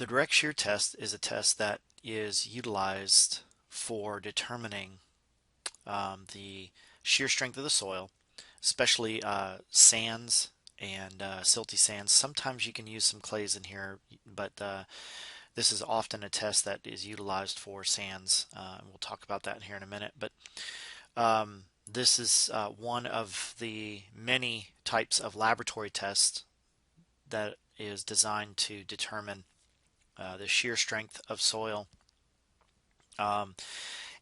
The direct shear test is a test that is utilized for determining the shear strength of the soil, especially sands and silty sands. Sometimes you can use some clays in here, but this is often a test that is utilized for sands, and we'll talk about that here in a minute. But this is one of the many types of laboratory tests that is designed to determine the shear strength of soil. Um,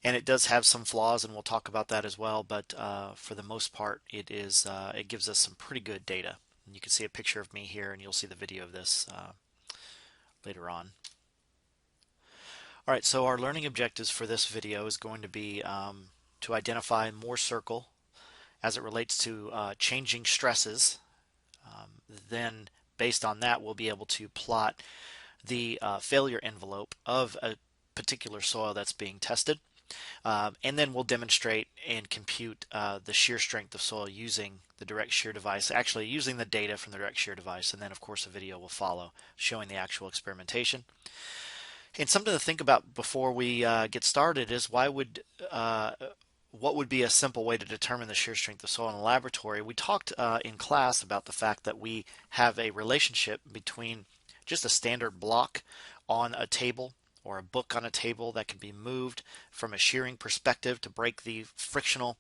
and it does have some flaws, and we'll talk about that as well. But for the most part, it gives us some pretty good data. And you can see a picture of me here, and you'll see the video of this later on. All right, so our learning objectives for this video is going to be to identify Mohr circle as it relates to changing stresses. Then, based on that, we'll be able to plot the failure envelope of a particular soil that's being tested. And then we'll demonstrate and compute the shear strength of soil using the direct shear device, actually using the data from the direct shear device. And then, of course, a video will follow showing the actual experimentation. And something to think about before we get started is what would be a simple way to determine the shear strength of soil in the laboratory? We talked in class about the fact that we have a relationship between just a standard block on a table or a book on a table that can be moved from a shearing perspective to break the frictional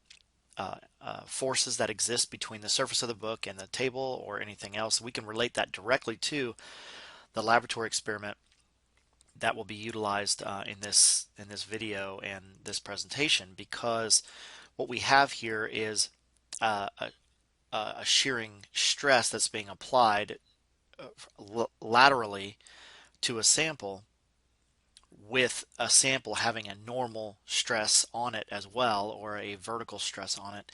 forces that exist between the surface of the book and the table or anything else. We can relate that directly to the laboratory experiment that will be utilized in this video and this presentation, because what we have here is a shearing stress that's being applied laterally to a sample, with a sample having a normal stress on it as well, or a vertical stress on it,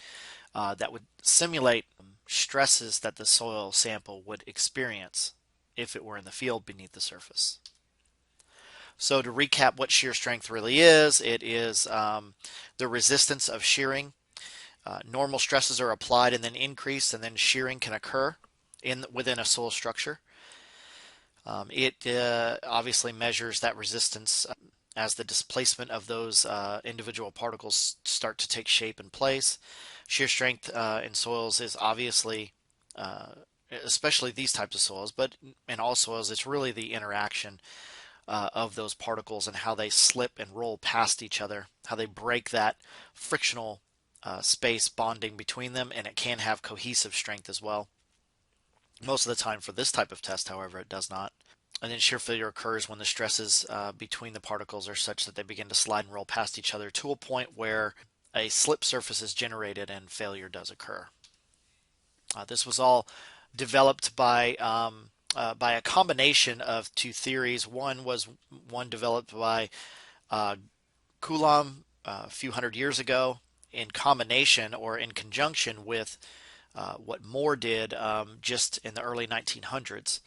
that would simulate stresses that the soil sample would experience if it were in the field beneath the surface. So to recap what shear strength really is, it is the resistance of shearing. Normal stresses are applied and then increased, and then shearing can occur within a soil structure. It obviously measures that resistance as the displacement of those individual particles start to take shape and place. Shear strength in soils is obviously, especially these types of soils, but in all soils, it's really the interaction of those particles and how they slip and roll past each other, how they break that frictional space bonding between them, and it can have cohesive strength as well. Most of the time for this type of test, however, it does not. And then shear failure occurs when the stresses between the particles are such that they begin to slide and roll past each other to a point where a slip surface is generated and failure does occur. This was all developed by a combination of two theories. One was one developed by Coulomb a few hundred years ago in combination or in conjunction with what Mohr did just in the early 1900s.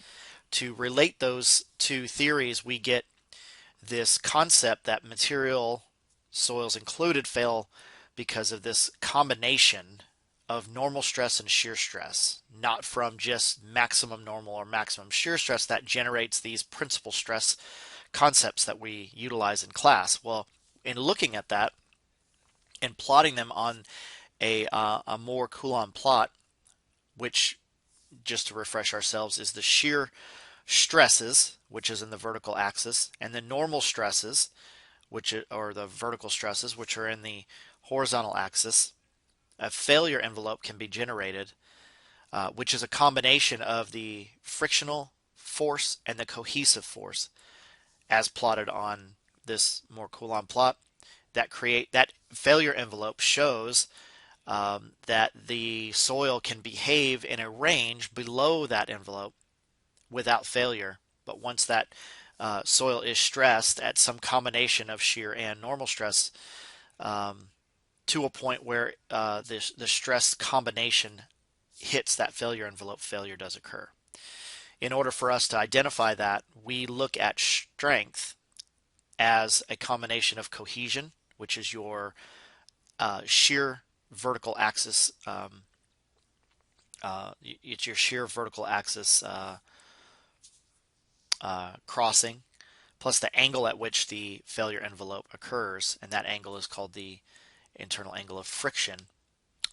To relate those two theories, we get this concept that material, soils included, fail because of this combination of normal stress and shear stress, not from just maximum normal or maximum shear stress that generates these principal stress concepts that we utilize in class. Well, in looking at that and plotting them on a Mohr-Coulomb plot, which, just to refresh ourselves, is the shear stresses, which is in the vertical axis, and the normal stresses, or the vertical stresses, which are in the horizontal axis. A failure envelope can be generated, which is a combination of the frictional force and the cohesive force, as plotted on this Mohr-Coulomb plot. That failure envelope shows that the soil can behave in a range below that envelope without failure. But once that soil is stressed at some combination of shear and normal stress, to a point where the stress combination hits that failure envelope, failure does occur. In order for us to identify that, we look at strength as a combination of cohesion, which is your shear vertical axis. It's your shear vertical axis crossing plus the angle at which the failure envelope occurs, and that angle is called the internal angle of friction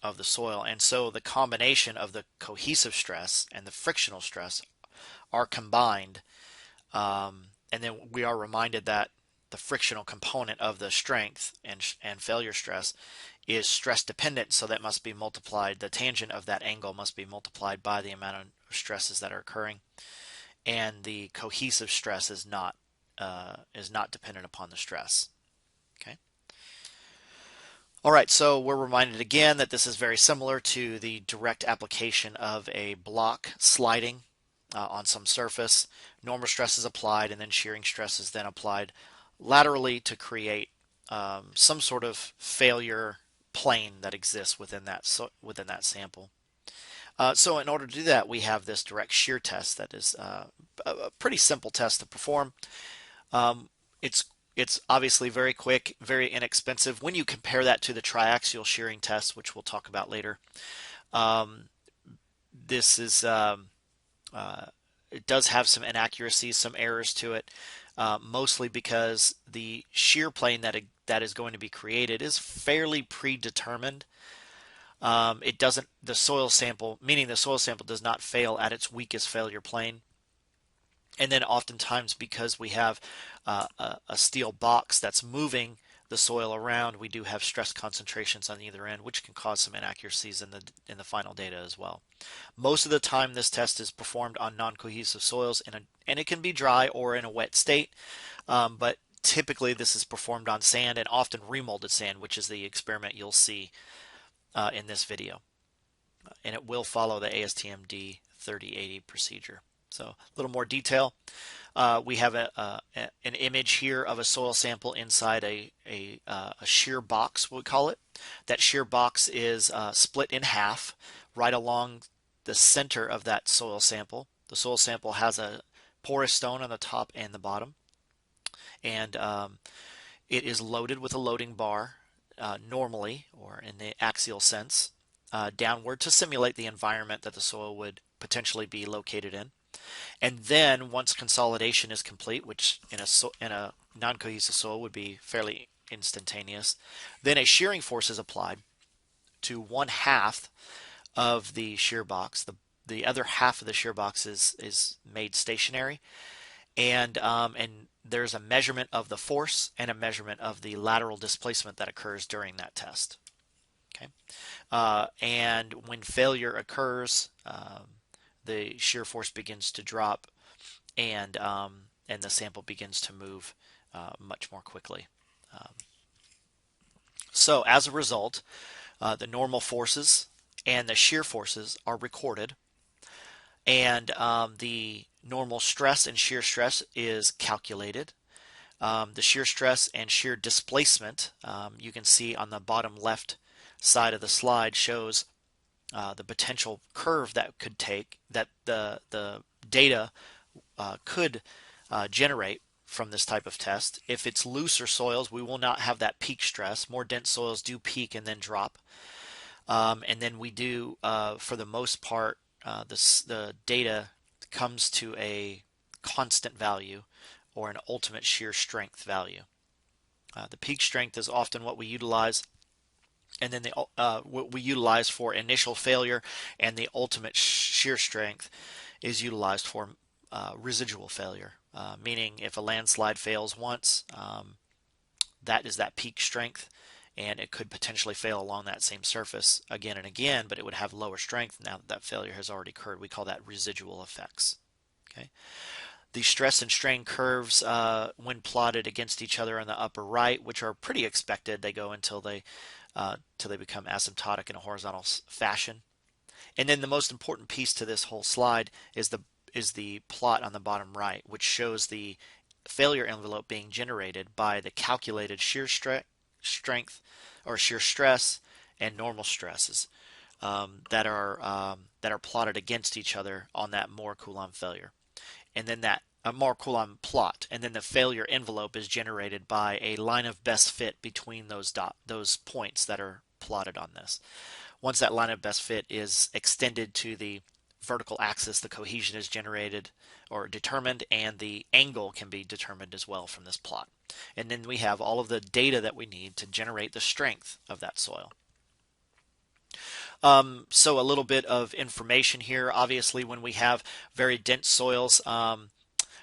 of the soil. And so the combination of the cohesive stress and the frictional stress are combined, and then we are reminded that the frictional component of the strength and failure stress is stress dependent, so that must be multiplied. The tangent of that angle must be multiplied by the amount of stresses that are occurring, and the cohesive stress is not dependent upon the stress. Okay. All right, so we're reminded again that this is very similar to the direct application of a block sliding on some surface. Normal stress is applied, and then shearing stress is then applied laterally to create some sort of failure plane that exists within that sample. So in order to do that, we have this direct shear test that is a pretty simple test to perform. Um, it's it's obviously very quick, very inexpensive. When you compare that to the triaxial shearing test, which we'll talk about later, um, this is it does have some inaccuracies, some errors to it, mostly because the shear plane that is going to be created is fairly predetermined. It doesn't, the soil sample, meaning the soil sample does not fail at its weakest failure plane. And then oftentimes, because we have a steel box that's moving the soil around, we do have stress concentrations on either end, which can cause some inaccuracies in the final data as well. Most of the time, this test is performed on non-cohesive soils, and it can be dry or in a wet state, but typically this is performed on sand, and often remolded sand, which is the experiment you'll see in this video. And it will follow the ASTM D3080 procedure. So a little more detail. We have an image here of a soil sample inside a shear box, we call it. That shear box is split in half right along the center of that soil sample. The soil sample has a porous stone on the top and the bottom, and it is loaded with a loading bar normally, or in the axial sense, downward to simulate the environment that the soil would potentially be located in. And then once consolidation is complete, which in a non-cohesive soil would be fairly instantaneous, then a shearing force is applied to one half of the shear box. The other half of the shear box is made stationary, and there's a measurement of the force and a measurement of the lateral displacement that occurs during that test. Okay, and when failure occurs, the shear force begins to drop, and the sample begins to move much more quickly. So as a result, the normal forces and the shear forces are recorded, and the normal stress and shear stress is calculated. The shear stress and shear displacement, you can see on the bottom left side of the slide, shows the potential curve that could take, that the data could generate from this type of test. If it's looser soils, we will not have that peak stress. More dense soils do peak and then drop. And then we do, for the most part, the data comes to a constant value or an ultimate shear strength value. The peak strength is often what we utilize, and then what we utilize for initial failure, and the ultimate shear strength is utilized for residual failure, meaning if a landslide fails once, that is that peak strength, and it could potentially fail along that same surface again and again, but it would have lower strength now that failure has already occurred. We call that residual effects. Okay. The stress and strain curves, when plotted against each other on the upper right, which are pretty expected, they go until they become asymptotic in a horizontal fashion. And then the most important piece to this whole slide is the plot on the bottom right, which shows the failure envelope being generated by the calculated shear strength or shear stress and normal stresses that are plotted against each other on that Mohr-Coulomb failure, and then that Mohr-Coulomb plot, and then the failure envelope is generated by a line of best fit between those points that are plotted on this. Once that line of best fit is extended to the vertical axis, the cohesion is generated or determined, and the angle can be determined as well from this plot. And then we have all of the data that we need to generate the strength of that soil. So a little bit of information here. Obviously, when we have very dense soils,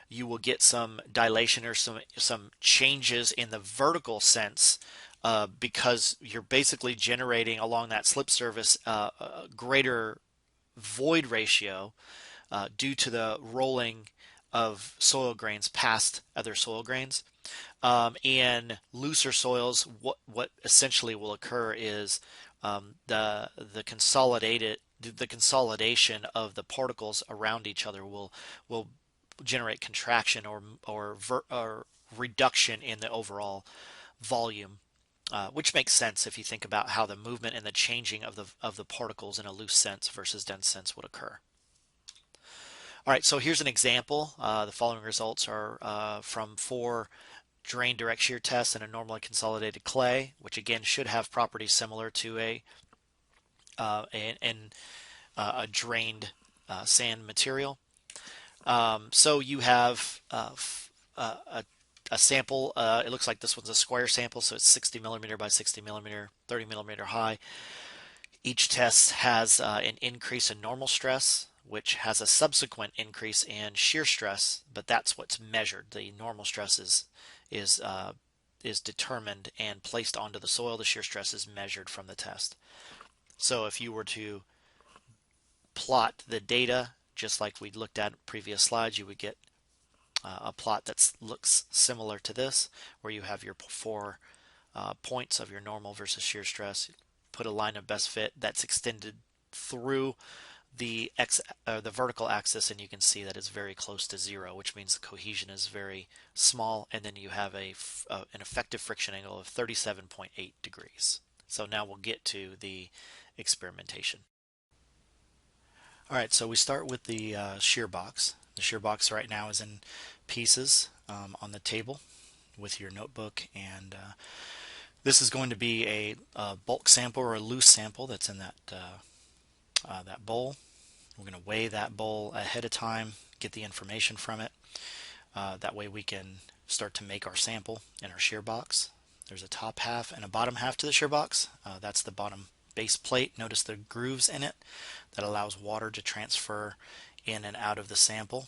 you will get some dilation or some changes in the vertical sense because you're basically generating along that slip surface a greater void ratio due to the rolling of soil grains past other soil grains. In looser soils, what essentially will occur is the consolidation of the particles around each other will generate contraction or reduction in the overall volume, which makes sense if you think about how the movement and the changing of the particles in a loose sense versus dense sense would occur. All right, so here's an example. The following results are from 4 drain direct shear tests in a normally consolidated clay, which again should have properties similar to a drained sand material. So you have a sample. It looks like this one's a square sample, so it's 60 millimeter by 60 millimeter, 30 millimeter high. Each test has an increase in normal stress, which has a subsequent increase in shear stress, but that's what's measured. The normal stress is determined and placed onto the soil. The shear stress is measured from the test. So if you were to plot the data, just like we looked at in previous slides, you would get a plot that looks similar to this, where you have your 4 points of your normal versus shear stress. Put a line of best fit that's extended through the vertical axis, and you can see that it's very close to 0, which means the cohesion is very small, and then you have an effective friction angle of 37.8 degrees. So now we'll get to the experimentation. All right, so we start with the shear box. The shear box right now is in pieces on the table with your notebook, and this is going to be a bulk sample or a loose sample that's in that bowl. We're going to weigh that bowl ahead of time, get the information from it. That way we can start to make our sample in our shear box. There's a top half and a bottom half to the shear box. That's the bottom base plate. Notice the grooves in it that allows water to transfer in and out of the sample.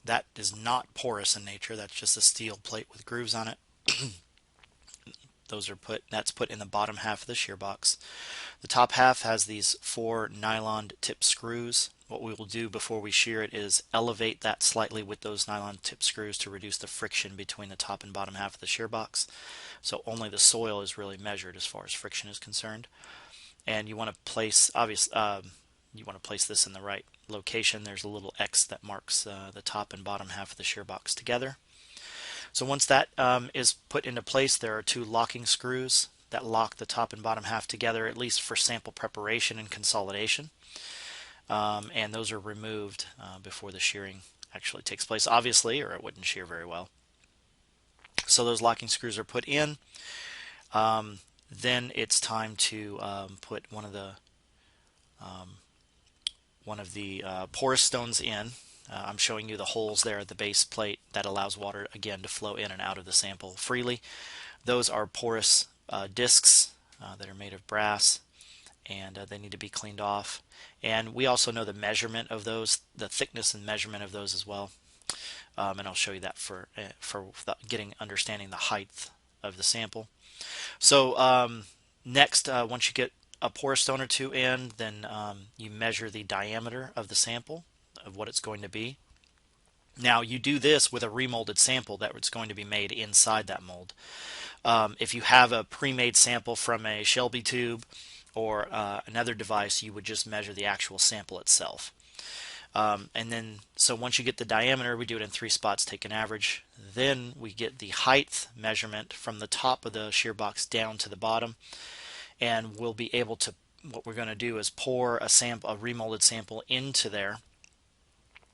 That is not porous in nature. That's just a steel plate with grooves on it. That's put in the bottom half of the shear box. The top half has these 4 nylon tip screws. What we will do before we shear it is elevate that slightly with those nylon tip screws to reduce the friction between the top and bottom half of the shear box. So only the soil is really measured as far as friction is concerned. And you want to place this in the right location. There's a little X that marks the top and bottom half of the shear box together. So once that is put into place, there are 2 locking screws that lock the top and bottom half together, at least for sample preparation and consolidation. And those are removed before the shearing actually takes place, obviously, or it wouldn't shear very well. So those locking screws are put in. Then it's time to put one of the porous stones in. I'm showing you the holes there at the base plate that allows water again to flow in and out of the sample freely. Those are porous discs that are made of brass, and they need to be cleaned off. And we also know the measurement of those, the thickness and measurement of those as well. And I'll show you that for understanding the height of the sample. So next, once you get a porous stone or 2 in, then you measure the diameter of the sample, of what it's going to be. Now you do this with a remolded sample that's going to be made inside that mold. If you have a pre-made sample from a Shelby tube or another device, you would just measure the actual sample itself. And then, so once you get the diameter, we do it in 3 spots, take an average. Then we get the height measurement from the top of the shear box down to the bottom, and we'll be able to, what we're going to do is pour a remolded sample into there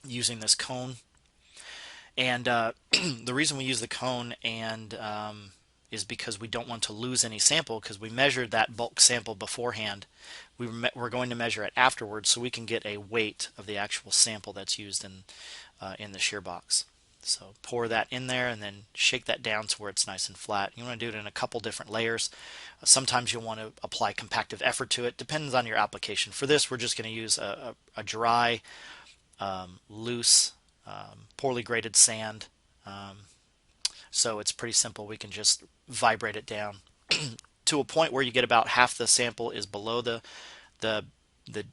using this cone. And the reason we use the cone and is because we don't want to lose any sample, because we measured that bulk sample beforehand. We're going to measure it afterwards so we can get a weight of the actual sample that's used in the shear box. So pour that in there and then shake that down to where it's nice and flat. You want to do it in a couple different layers. Sometimes you'll want to apply compactive effort to it. Depends on your application. For this, we're just going to use a dry, loose, poorly graded sand. So it's pretty simple. We can just vibrate it down to a point where you get about half the sample is below the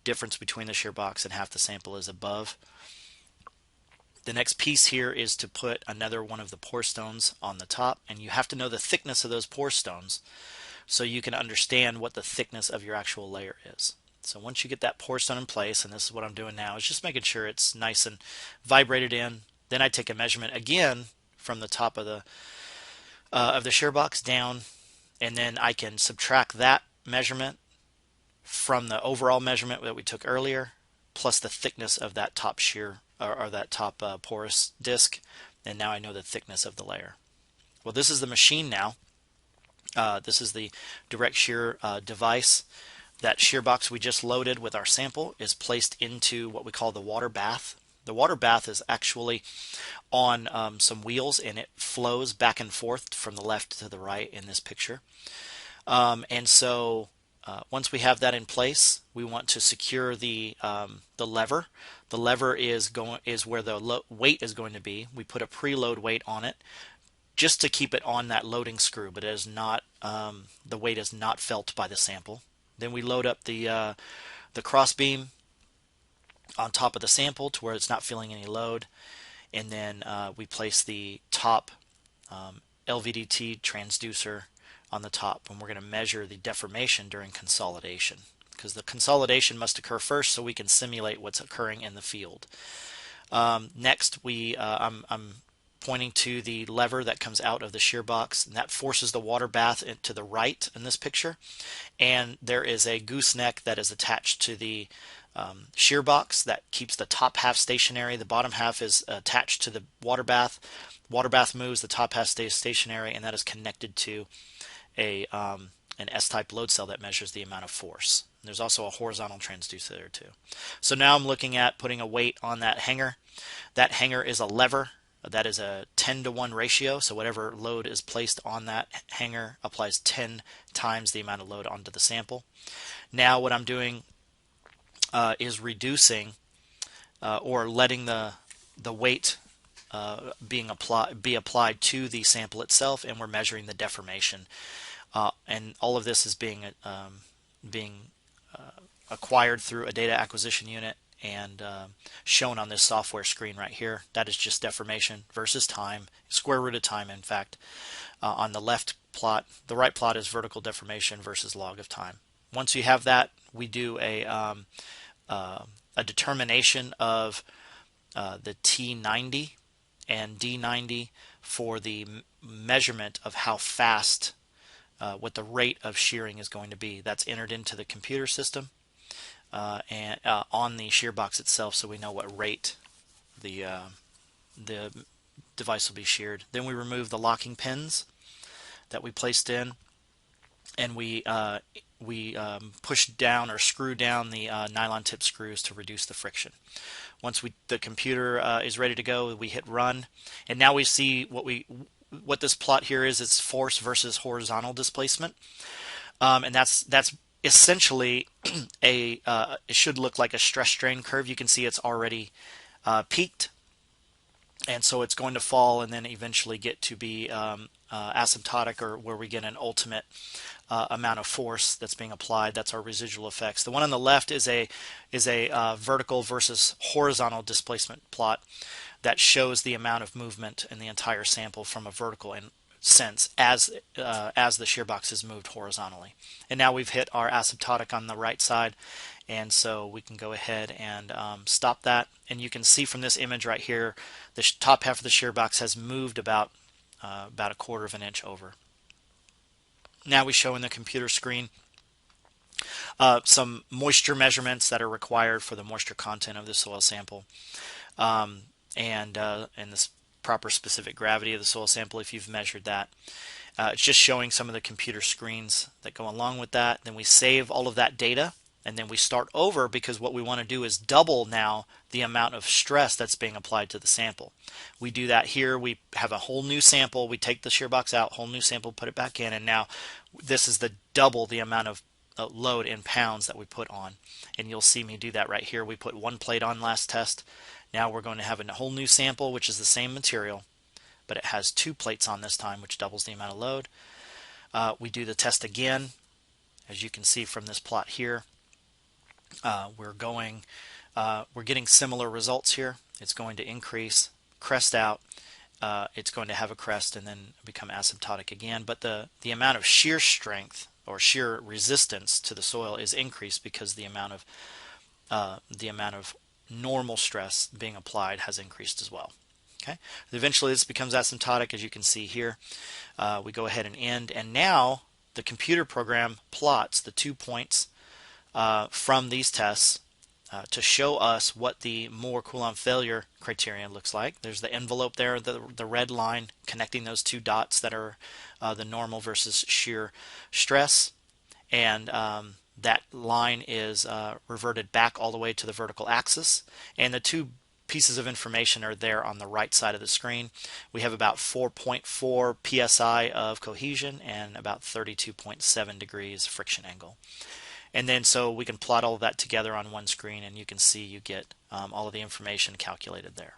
difference between the shear box and half the sample is above. The next piece here is to put another one of the pour stones on the top, and you have to know the thickness of those pour stones so you can understand what the thickness of your actual layer is. So once you get that pour stone in place, and this is what I'm doing now, is just making sure it's nice and vibrated in. Then I take a measurement again from the top of the shear box down, and then I can subtract that measurement from the overall measurement that we took earlier, plus the thickness of that top shear or that top porous disc, and now I know the thickness of the layer. Well, this is the machine now. This is the direct shear device. That shear box we just loaded with our sample is placed into what we call the water bath. The water bath is actually on some wheels, and it flows back and forth from the left to the right in this picture. And so once we have that in place, we want to secure the lever. The lever is where the weight is going to be. We put a preload weight on it just to keep it on that loading screw, but it is not the weight is not felt by the sample. Then we load up the cross beam on top of the sample to where it's not feeling any load, and then we place the top LVDT transducer on the top, and we're going to measure the deformation during consolidation, because the consolidation must occur first so we can simulate what's occurring in the field. Next, I'm pointing to the lever that comes out of the shear box, and that forces the water bath to the right in this picture, and there is a gooseneck that is attached to the shear box that keeps the top half stationary. The bottom half is attached to the water bath. Water bath moves, the top half stays stationary, and that is connected to an S-type load cell that measures the amount of force. There's also a horizontal transducer there too. So now I'm looking at putting a weight on that hanger. That hanger is a lever. That is a 10-to-1 ratio, so whatever load is placed on that hanger applies 10 times the amount of load onto the sample. Now what I'm doing is reducing or letting the weight be applied to the sample itself, and we're measuring the deformation. And all of this is being acquired through a data acquisition unit and shown on this software screen right here. That is just deformation versus time, square root of time, in fact. On the left plot, the right plot is vertical deformation versus log of time. Once you have that, we do a determination of the T90 and D90 for the measurement of how fast, what the rate of shearing is going to be. That's entered into the computer system and on the shear box itself, so we know what rate the device will be sheared. Then we remove the locking pins that we placed in, and we push down or screw down the nylon tip screws to reduce the friction. Once the computer is ready to go, we hit run, and now we see what this plot here is. It's force versus horizontal displacement, and that's essentially it should look like a stress strain curve. You can see it's already peaked, and so it's going to fall and then eventually get to be asymptotic, or where we get an ultimate amount of force that's being applied. That's our residual effects. The one on the left is a vertical versus horizontal displacement plot that shows the amount of movement in the entire sample from a vertical sense as the shear box is moved horizontally. And now we've hit our asymptotic on the right side, and so we can go ahead and stop that. And you can see from this image right here, the top half of the shear box has moved about a 1/4 of an inch over. Now we show in the computer screen some moisture measurements that are required for the moisture content of the soil sample, and this proper specific gravity of the soil sample if you've measured that. It's just showing some of the computer screens that go along with that. Then we save all of that data, and then we start over, because what we want to do is double now the amount of stress that's being applied to the sample. We do that here. We have a whole new sample. We take the shear box out, whole new sample, put it back in, and now this is the double the amount of load in pounds that we put on. And you'll see me do that right here. We put one plate on last test. Now we're going to have a whole new sample, which is the same material, but it has 2 plates on this time, which doubles the amount of load. We do the test again. As you can see from this plot here, we're getting similar results here. It's going to increase, crest out, it's going to have a crest and then become asymptotic again. But the amount of shear strength or shear resistance to the soil is increased because the amount of normal stress being applied has increased as well. Okay. Eventually this becomes asymptotic, as you can see here. We go ahead and end, and now the computer program plots the 2 points from these tests to show us what the Moore Coulomb failure criterion looks like. There's the envelope there, the red line connecting those 2 dots that are the normal versus shear stress, and that line is reverted back all the way to the vertical axis, and the 2 pieces of information are there on the right side of the screen. We have about 4.4 psi of cohesion and about 32.7 degrees friction angle. And then so we can plot all of that together on one screen, and you can see you get all of the information calculated there.